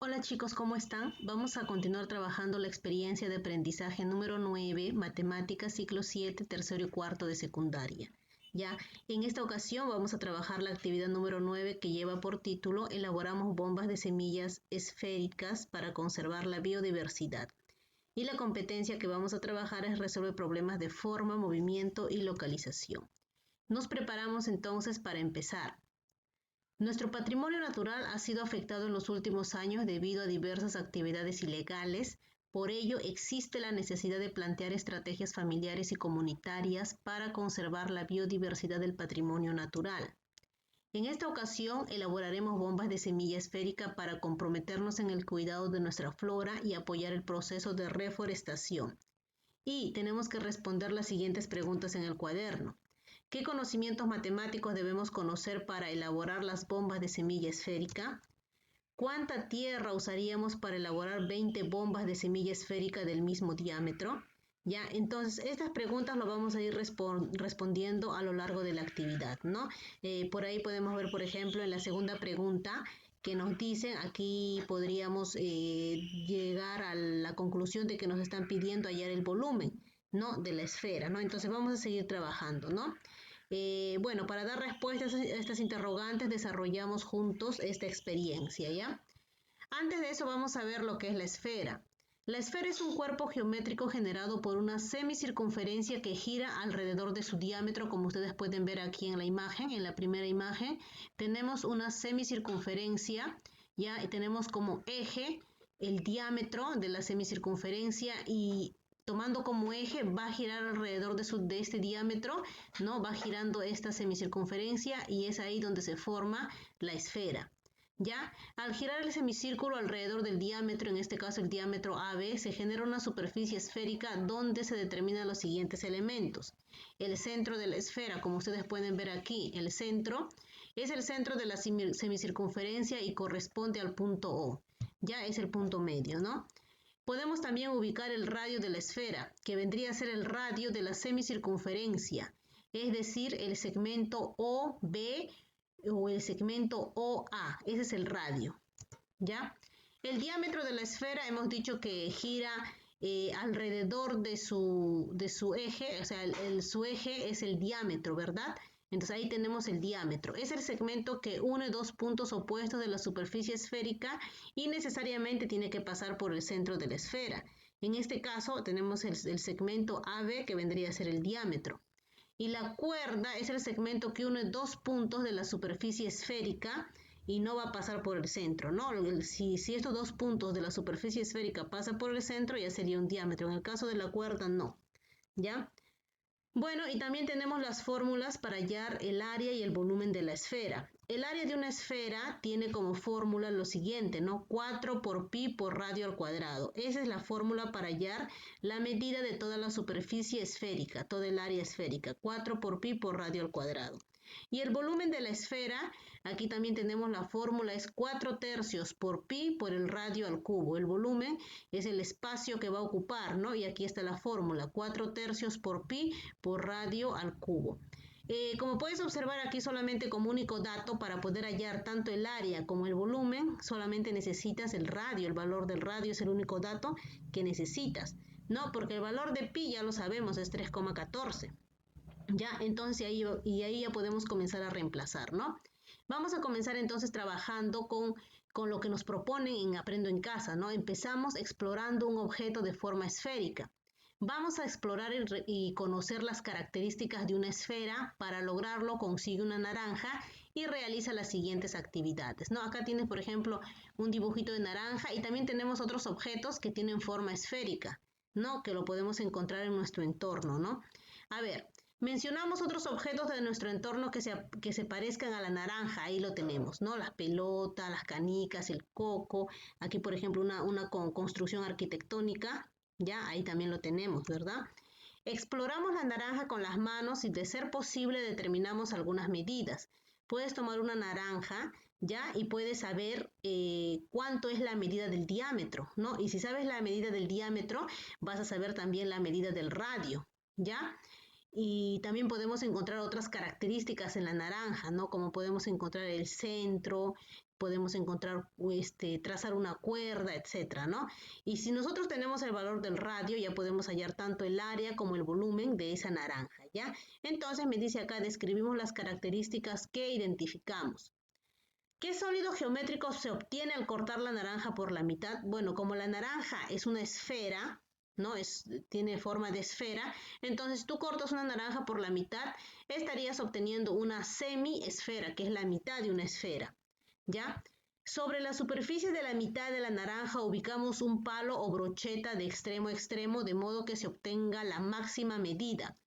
Hola chicos, ¿cómo están? Vamos a continuar trabajando la experiencia de aprendizaje número 9, matemáticas, ciclo 7, tercero y cuarto de secundaria. Ya, en esta ocasión vamos a trabajar la actividad número 9 que lleva por título Elaboramos bombas de semillas esféricas para conservar la biodiversidad. Y la competencia que vamos a trabajar es resolver problemas de forma, movimiento y localización. Nos preparamos entonces para empezar. Nuestro patrimonio natural ha sido afectado en los últimos años debido a diversas actividades ilegales. Por ello, existe la necesidad de plantear estrategias familiares y comunitarias para conservar la biodiversidad del patrimonio natural. En esta ocasión, elaboraremos bombas de semilla esférica para comprometernos en el cuidado de nuestra flora y apoyar el proceso de reforestación. Y tenemos que responder las siguientes preguntas en el cuaderno. ¿Qué conocimientos matemáticos debemos conocer para elaborar las bombas de semilla esférica? ¿Cuánta tierra usaríamos para elaborar 20 bombas de semilla esférica del mismo diámetro? Ya, entonces estas preguntas las vamos a ir respondiendo a lo largo de la actividad, ¿no? Por ahí podemos ver, por ejemplo, en la segunda pregunta que nos dicen, aquí podríamos llegar a la conclusión de que nos están pidiendo hallar el volumen, ¿no? De la esfera, ¿no? Entonces vamos a seguir trabajando, ¿no? Bueno, para dar respuestas a estas interrogantes desarrollamos juntos esta experiencia, ¿ya? Antes de eso vamos a ver lo que es la esfera. La esfera es un cuerpo geométrico generado por una semicircunferencia que gira alrededor de su diámetro, como ustedes pueden ver aquí en la imagen, en la primera imagen. Tenemos una semicircunferencia, ¿ya? Y tenemos como eje el diámetro de la semicircunferencia y tomando como eje va a girar alrededor de este diámetro, ¿no? Va girando esta semicircunferencia y es ahí donde se forma la esfera. ¿Ya? Al girar el semicírculo alrededor del diámetro, en este caso el diámetro AB, se genera una superficie esférica donde se determinan los siguientes elementos. El centro de la esfera, como ustedes pueden ver aquí, el centro es el centro de la semicircunferencia y corresponde al punto O. Ya es el punto medio, ¿no? Podemos también ubicar el radio de la esfera, que vendría a ser el radio de la semicircunferencia, es decir, el segmento OB o el segmento OA, ese es el radio, ¿ya? El diámetro de la esfera hemos dicho que gira alrededor de su eje, o sea, su eje es el diámetro, ¿verdad? Entonces ahí tenemos el diámetro. Es el segmento que une dos puntos opuestos de la superficie esférica y necesariamente tiene que pasar por el centro de la esfera. En este caso tenemos el segmento AB que vendría a ser el diámetro. Y la cuerda es el segmento que une dos puntos de la superficie esférica y no va a pasar por el centro, ¿no? Si estos dos puntos de la superficie esférica pasan por el centro, ya sería un diámetro. En el caso de la cuerda, no, ¿ya? Bueno, y también tenemos las fórmulas para hallar el área y el volumen de la esfera. El área de una esfera tiene como fórmula lo siguiente, ¿no? 4 por pi por radio al cuadrado. Esa es la fórmula para hallar la medida de toda la superficie esférica, toda el área esférica. 4 por pi por radio al cuadrado. Y el volumen de la esfera, aquí también tenemos la fórmula, es 4/3 por pi por el radio al cubo. El volumen es el espacio que va a ocupar, ¿no? Y aquí está la fórmula, 4/3 por pi por radio al cubo. Como puedes observar aquí solamente como único dato para poder hallar tanto el área como el volumen, solamente necesitas el radio, el valor del radio es el único dato que necesitas, ¿no? Porque el valor de pi ya lo sabemos, es 3,14. Ya, entonces ahí ya podemos comenzar a reemplazar, ¿no? Vamos a comenzar entonces trabajando con lo que nos proponen en Aprendo en Casa, ¿no? Empezamos explorando un objeto de forma esférica. Vamos a explorar y conocer las características de una esfera. Para lograrlo consigue una naranja y realiza las siguientes actividades, ¿no? Acá tienes, por ejemplo, un dibujito de naranja y también tenemos otros objetos que tienen forma esférica, ¿no? Que lo podemos encontrar en nuestro entorno, ¿no? A ver, mencionamos otros objetos de nuestro entorno que se parezcan a la naranja, ahí lo tenemos, ¿no? Las pelotas, las canicas, el coco, aquí por ejemplo una construcción arquitectónica, ya, ahí también lo tenemos, ¿verdad? Exploramos la naranja con las manos y de ser posible determinamos algunas medidas. Puedes tomar una naranja, ¿ya? Y puedes saber cuánto es la medida del diámetro, ¿no? Y si sabes la medida del diámetro, vas a saber también la medida del radio, ¿ya? Y también podemos encontrar otras características en la naranja, ¿no? Como podemos encontrar el centro, podemos encontrar, trazar una cuerda, etcétera, ¿no? Y si nosotros tenemos el valor del radio, ya podemos hallar tanto el área como el volumen de esa naranja, ¿ya? Entonces me dice acá, describimos las características que identificamos. ¿Qué sólido geométrico se obtiene al cortar la naranja por la mitad? Bueno, como la naranja es una esfera, ¿no? Tiene forma de esfera, entonces tú cortas una naranja por la mitad, estarías obteniendo una semiesfera, que es la mitad de una esfera, ¿ya? Sobre la superficie de la mitad de la naranja ubicamos un palo o brocheta de extremo a extremo, de modo que se obtenga la máxima medida.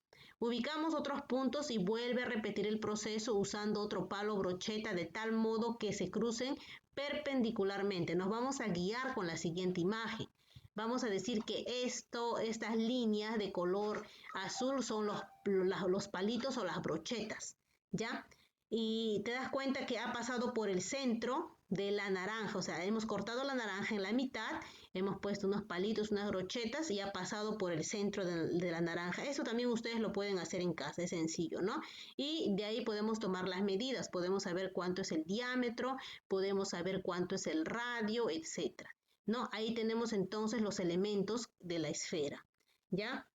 Ubicamos otros puntos y vuelve a repetir el proceso usando otro palo o brocheta de tal modo que se crucen perpendicularmente. Nos vamos a guiar con la siguiente imagen. Vamos a decir que estas líneas de color azul son los palitos o las brochetas, ¿ya? Y te das cuenta que ha pasado por el centro de la naranja, o sea, hemos cortado la naranja en la mitad, hemos puesto unos palitos, unas brochetas y ha pasado por el centro de la naranja. Eso también ustedes lo pueden hacer en casa, es sencillo, ¿no? Y de ahí podemos tomar las medidas, podemos saber cuánto es el diámetro, podemos saber cuánto es el radio, etcétera, ¿no? Ahí tenemos entonces los elementos de la esfera, ¿ya?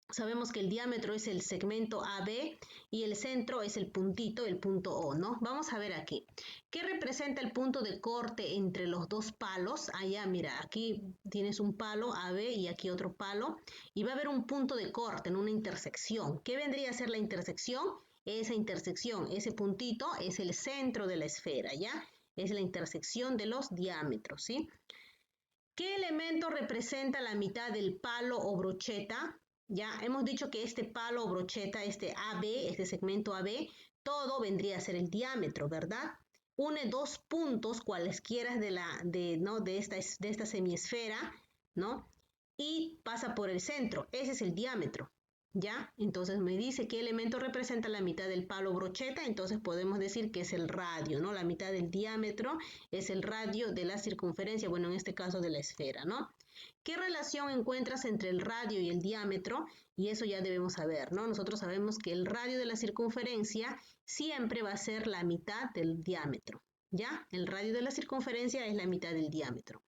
Sabemos que el diámetro es el segmento AB y el centro es el puntito, el punto O, ¿no? Vamos a ver aquí. ¿Qué representa el punto de corte entre los dos palos? Allá, mira, aquí tienes un palo AB y aquí otro palo. Y va a haber un punto de corte en una intersección. ¿Qué vendría a ser la intersección? Esa intersección, ese puntito es el centro de la esfera, ¿ya? Es la intersección de los diámetros, ¿sí? ¿Qué elemento representa la mitad del palo o brocheta? Ya hemos dicho que este palo o brocheta, este AB, este segmento AB, todo vendría a ser el diámetro, ¿verdad? Une dos puntos cualesquiera de esta semiesfera, ¿no? Y pasa por el centro. Ese es el diámetro, ¿ya? Entonces me dice qué elemento representa la mitad del palo brocheta, entonces podemos decir que es el radio, ¿no? La mitad del diámetro es el radio de la circunferencia, bueno, en este caso de la esfera, ¿no? ¿Qué relación encuentras entre el radio y el diámetro? Y eso ya debemos saber, ¿no? Nosotros sabemos que el radio de la circunferencia siempre va a ser la mitad del diámetro, ¿ya? El radio de la circunferencia es la mitad del diámetro.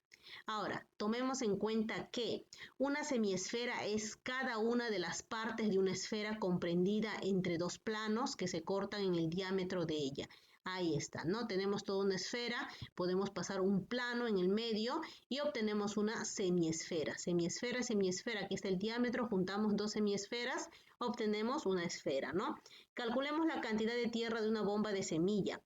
Ahora, tomemos en cuenta que una semiesfera es cada una de las partes de una esfera comprendida entre dos planos que se cortan en el diámetro de ella. Ahí está, ¿no? Tenemos toda una esfera, podemos pasar un plano en el medio y obtenemos una semiesfera. Semiesfera, semiesfera, aquí está el diámetro, juntamos dos semiesferas, obtenemos una esfera, ¿no? Calculemos la cantidad de tierra de una bomba de semilla.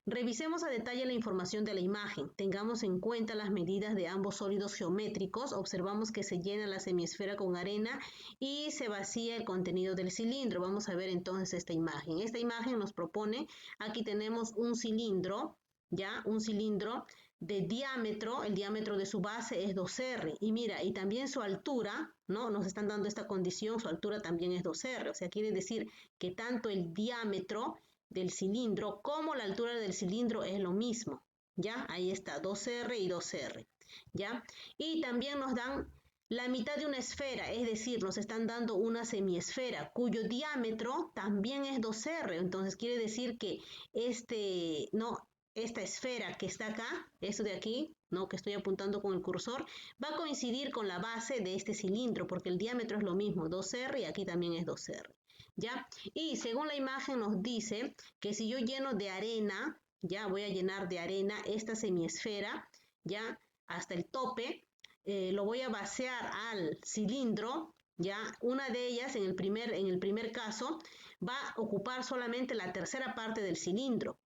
Revisemos a detalle la información de la imagen, tengamos en cuenta las medidas de ambos sólidos geométricos, observamos que se llena la semiesfera con arena y se vacía el contenido del cilindro. Vamos a ver entonces esta imagen. Esta imagen nos propone, aquí tenemos un cilindro, ¿ya? Un cilindro de diámetro, el diámetro de su base es 2R y mira, y también su altura, ¿no? Nos están dando esta condición, su altura también es 2R, o sea, quiere decir que tanto el diámetro del cilindro como la altura del cilindro es lo mismo, ¿ya? Ahí está, 2R y 2R, ¿ya? Y también nos dan la mitad de una esfera, es decir, nos están dando una semiesfera cuyo diámetro también es 2R, entonces quiere decir que esta esfera que está acá, esto de aquí, ¿no? Que estoy apuntando con el cursor, va a coincidir con la base de este cilindro, porque el diámetro es lo mismo, 2R y aquí también es 2R. ¿Ya? Y según la imagen nos dice que si yo lleno de arena, ya voy a llenar de arena esta semiesfera, ya hasta el tope, lo voy a vaciar al cilindro, ya una de ellas en el primer caso va a ocupar solamente la tercera parte del cilindro.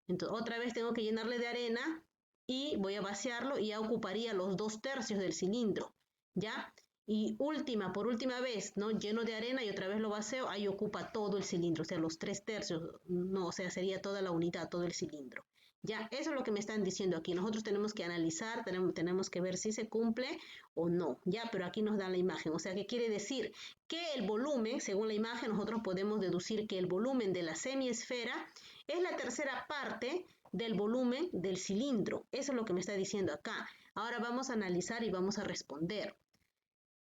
Entonces otra vez tengo que llenarle de arena y voy a vaciarlo y ya ocuparía los 2/3 del cilindro, ¿ya? Y por última vez, ¿no? Lleno de arena y otra vez lo vacío, ahí ocupa todo el cilindro, o sea, los 3/3, no, o sea, sería toda la unidad, todo el cilindro. Ya, eso es lo que me están diciendo aquí. Nosotros tenemos que analizar, tenemos que ver si se cumple o no, ya, pero aquí nos da la imagen. O sea, ¿qué quiere decir? Que el volumen, según la imagen, nosotros podemos deducir que el volumen de la semiesfera es la tercera parte del volumen del cilindro. Eso es lo que me está diciendo acá. Ahora vamos a analizar y vamos a responder.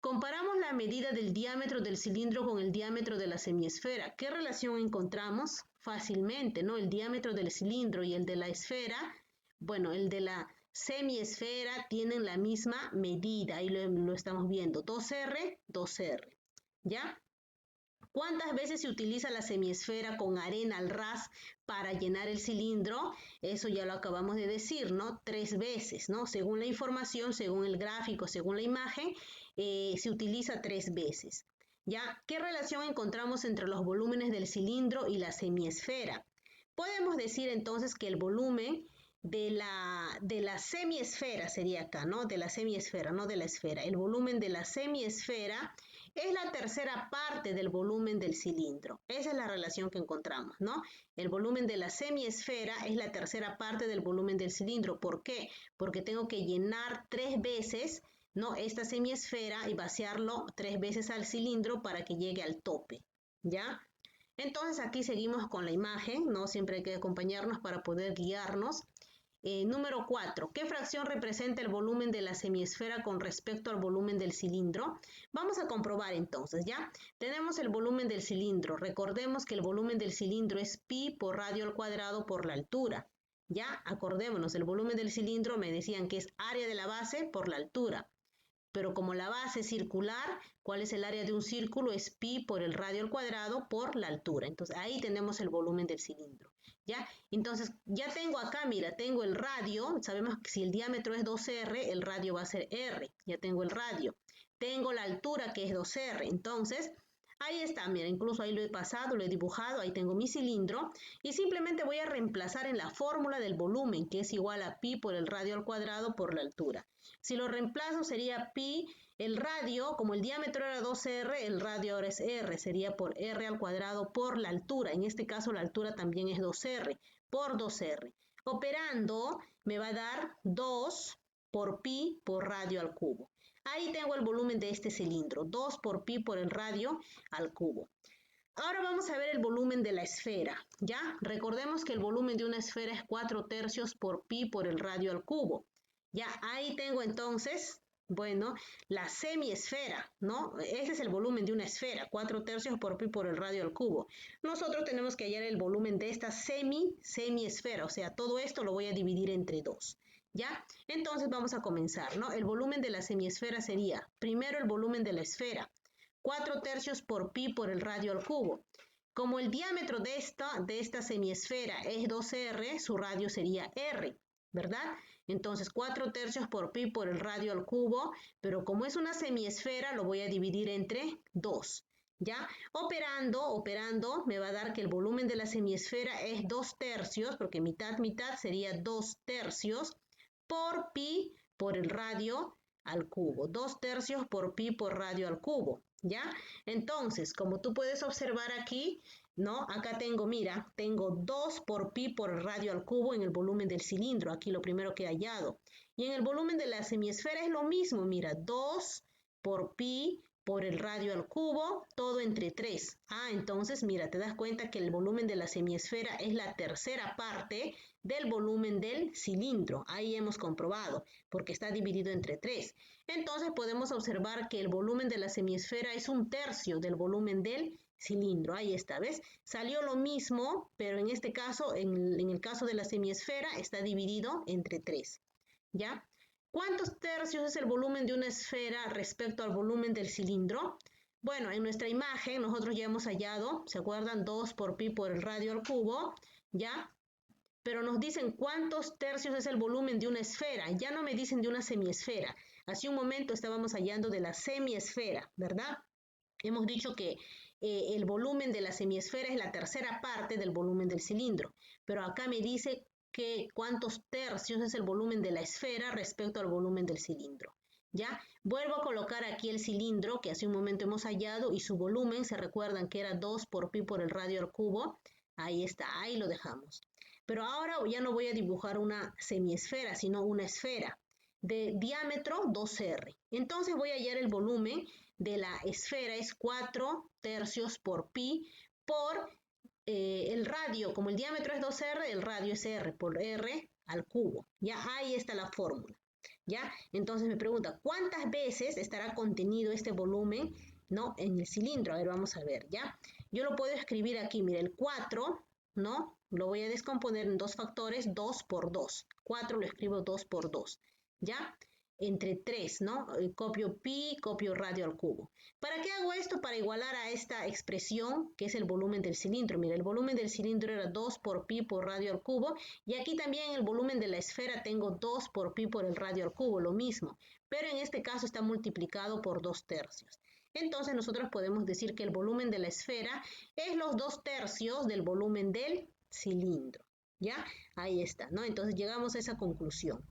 Comparamos la medida del diámetro del cilindro con el diámetro de la semiesfera. ¿Qué relación encontramos? Fácilmente, ¿no? El diámetro del cilindro y el de la esfera Bueno, el de la semiesfera tienen la misma medida, ahí lo estamos viendo, 2R, 2R, ¿ya? ¿Cuántas veces se utiliza la semiesfera con arena al ras para llenar el cilindro? Eso ya lo acabamos de decir, ¿no? 3 veces, ¿no? Según la información, según el gráfico, según la imagen, se utiliza 3 veces. ¿Ya? ¿Qué relación encontramos entre los volúmenes del cilindro y la semiesfera? Podemos decir entonces que el volumen de la semiesfera sería acá, ¿no? De la semiesfera, no de la esfera. El volumen de la semiesfera es la tercera parte del volumen del cilindro. Esa es la relación que encontramos, ¿no? El volumen de la semiesfera es la tercera parte del volumen del cilindro. ¿Por qué? Porque tengo que llenar 3 veces, ¿no? Esta semiesfera y vaciarlo 3 veces al cilindro para que llegue al tope, ¿ya? Entonces aquí seguimos con la imagen, ¿no? Siempre hay que acompañarnos para poder guiarnos. Número 4. ¿Qué fracción representa el volumen de la semiesfera con respecto al volumen del cilindro? Vamos a comprobar entonces, ¿ya? Tenemos el volumen del cilindro. Recordemos que el volumen del cilindro es pi por radio al cuadrado por la altura. ¿Ya? Acordémonos, el volumen del cilindro me decían que es área de la base por la altura. Pero como la base es circular, ¿cuál es el área de un círculo? Es pi por el radio al cuadrado por la altura. Entonces ahí tenemos el volumen del cilindro. ¿Ya? Entonces ya tengo acá, mira, tengo el radio. Sabemos que si el diámetro es 2R, el radio va a ser R. Ya tengo el radio. Tengo la altura que es 2R. Entonces ahí está, mira, incluso ahí lo he pasado, lo he dibujado, ahí tengo mi cilindro y simplemente voy a reemplazar en la fórmula del volumen, que es igual a pi por el radio al cuadrado por la altura. Si lo reemplazo sería pi, el radio, como el diámetro era 2R, el radio ahora es R, sería por R al cuadrado por la altura. En este caso la altura también es 2R, por 2R. Operando me va a dar 2 por pi por radio al cubo. Ahí tengo el volumen de este cilindro, 2 por pi por el radio al cubo. Ahora vamos a ver el volumen de la esfera, ¿ya? Recordemos que el volumen de una esfera es 4/3 por pi por el radio al cubo. Ya, ahí tengo entonces, bueno, la semiesfera, ¿no? Ese es el volumen de una esfera, 4/3 por pi por el radio al cubo. Nosotros tenemos que hallar el volumen de esta semiesfera, o sea, todo esto lo voy a dividir entre 2. ¿Ya? Entonces vamos a comenzar, ¿no? El volumen de la semiesfera sería, primero el volumen de la esfera, 4/3 por pi por el radio al cubo. Como el diámetro de esta semiesfera es 2R, su radio sería R, ¿verdad? Entonces 4/3 por pi por el radio al cubo, pero como es una semiesfera lo voy a dividir entre 2. ¿Ya? Operando, me va a dar que el volumen de la semiesfera es 2/3, porque mitad, mitad sería 2/3 por pi por el radio al cubo. 2/3 por pi por radio al cubo, ¿ya? Entonces, como tú puedes observar aquí, ¿no? Acá tengo, mira, tengo 2 por pi por el radio al cubo en el volumen del cilindro, aquí lo primero que he hallado. Y en el volumen de la semiesfera es lo mismo, mira, 2 por pi por el radio al cubo, todo entre 3. Entonces, mira, te das cuenta que el volumen de la semiesfera es la tercera parte del volumen del cilindro. Ahí hemos comprobado, porque está dividido entre 3. Entonces, podemos observar que el volumen de la semiesfera es 1/3 del volumen del cilindro. Ahí está, ¿ves? Salió lo mismo, pero en este caso, en el caso de la semiesfera, está dividido entre 3. ¿Ya? ¿Cuántos tercios es el volumen de una esfera respecto al volumen del cilindro? Bueno, en nuestra imagen nosotros ya hemos hallado, ¿se acuerdan? 2 por pi por el radio al cubo, ¿ya? Pero nos dicen cuántos tercios es el volumen de una esfera, ya no me dicen de una semiesfera. Hace un momento estábamos hallando de la semiesfera, ¿verdad? Hemos dicho que el volumen de la semiesfera es la tercera parte del volumen del cilindro, pero acá me dice que cuántos tercios es el volumen de la esfera respecto al volumen del cilindro. ¿Ya? Vuelvo a colocar aquí el cilindro que hace un momento hemos hallado y su volumen, se recuerdan que era 2 por pi por el radio al cubo. Ahí está, ahí lo dejamos. Pero ahora ya no voy a dibujar una semiesfera, sino una esfera de diámetro 2R. Entonces voy a hallar el volumen de la esfera, es 4/3 por pi por el radio, como el diámetro es 2R, el radio es R por R al cubo. Ya ahí está la fórmula. ¿Ya? Entonces me pregunta, ¿cuántas veces estará contenido este volumen, ¿no? En el cilindro? A ver, vamos a ver, ¿ya? Yo lo puedo escribir aquí, mira, el 4, ¿no? lo voy a descomponer en dos factores, 2 por 2. 4 lo escribo 2 por 2, ¿ya? Entre 3, ¿no? Copio pi, copio radio al cubo. ¿Para qué hago esto? Para igualar a esta expresión, que es el volumen del cilindro. Mira, el volumen del cilindro era 2 por pi por radio al cubo, y aquí también el volumen de la esfera tengo 2 por pi por el radio al cubo, lo mismo, pero en este caso está multiplicado por 2/3. Entonces nosotros podemos decir que el volumen de la esfera es los 2/3 del volumen del cilindro, ¿ya? Ahí está, ¿no? Entonces llegamos a esa conclusión.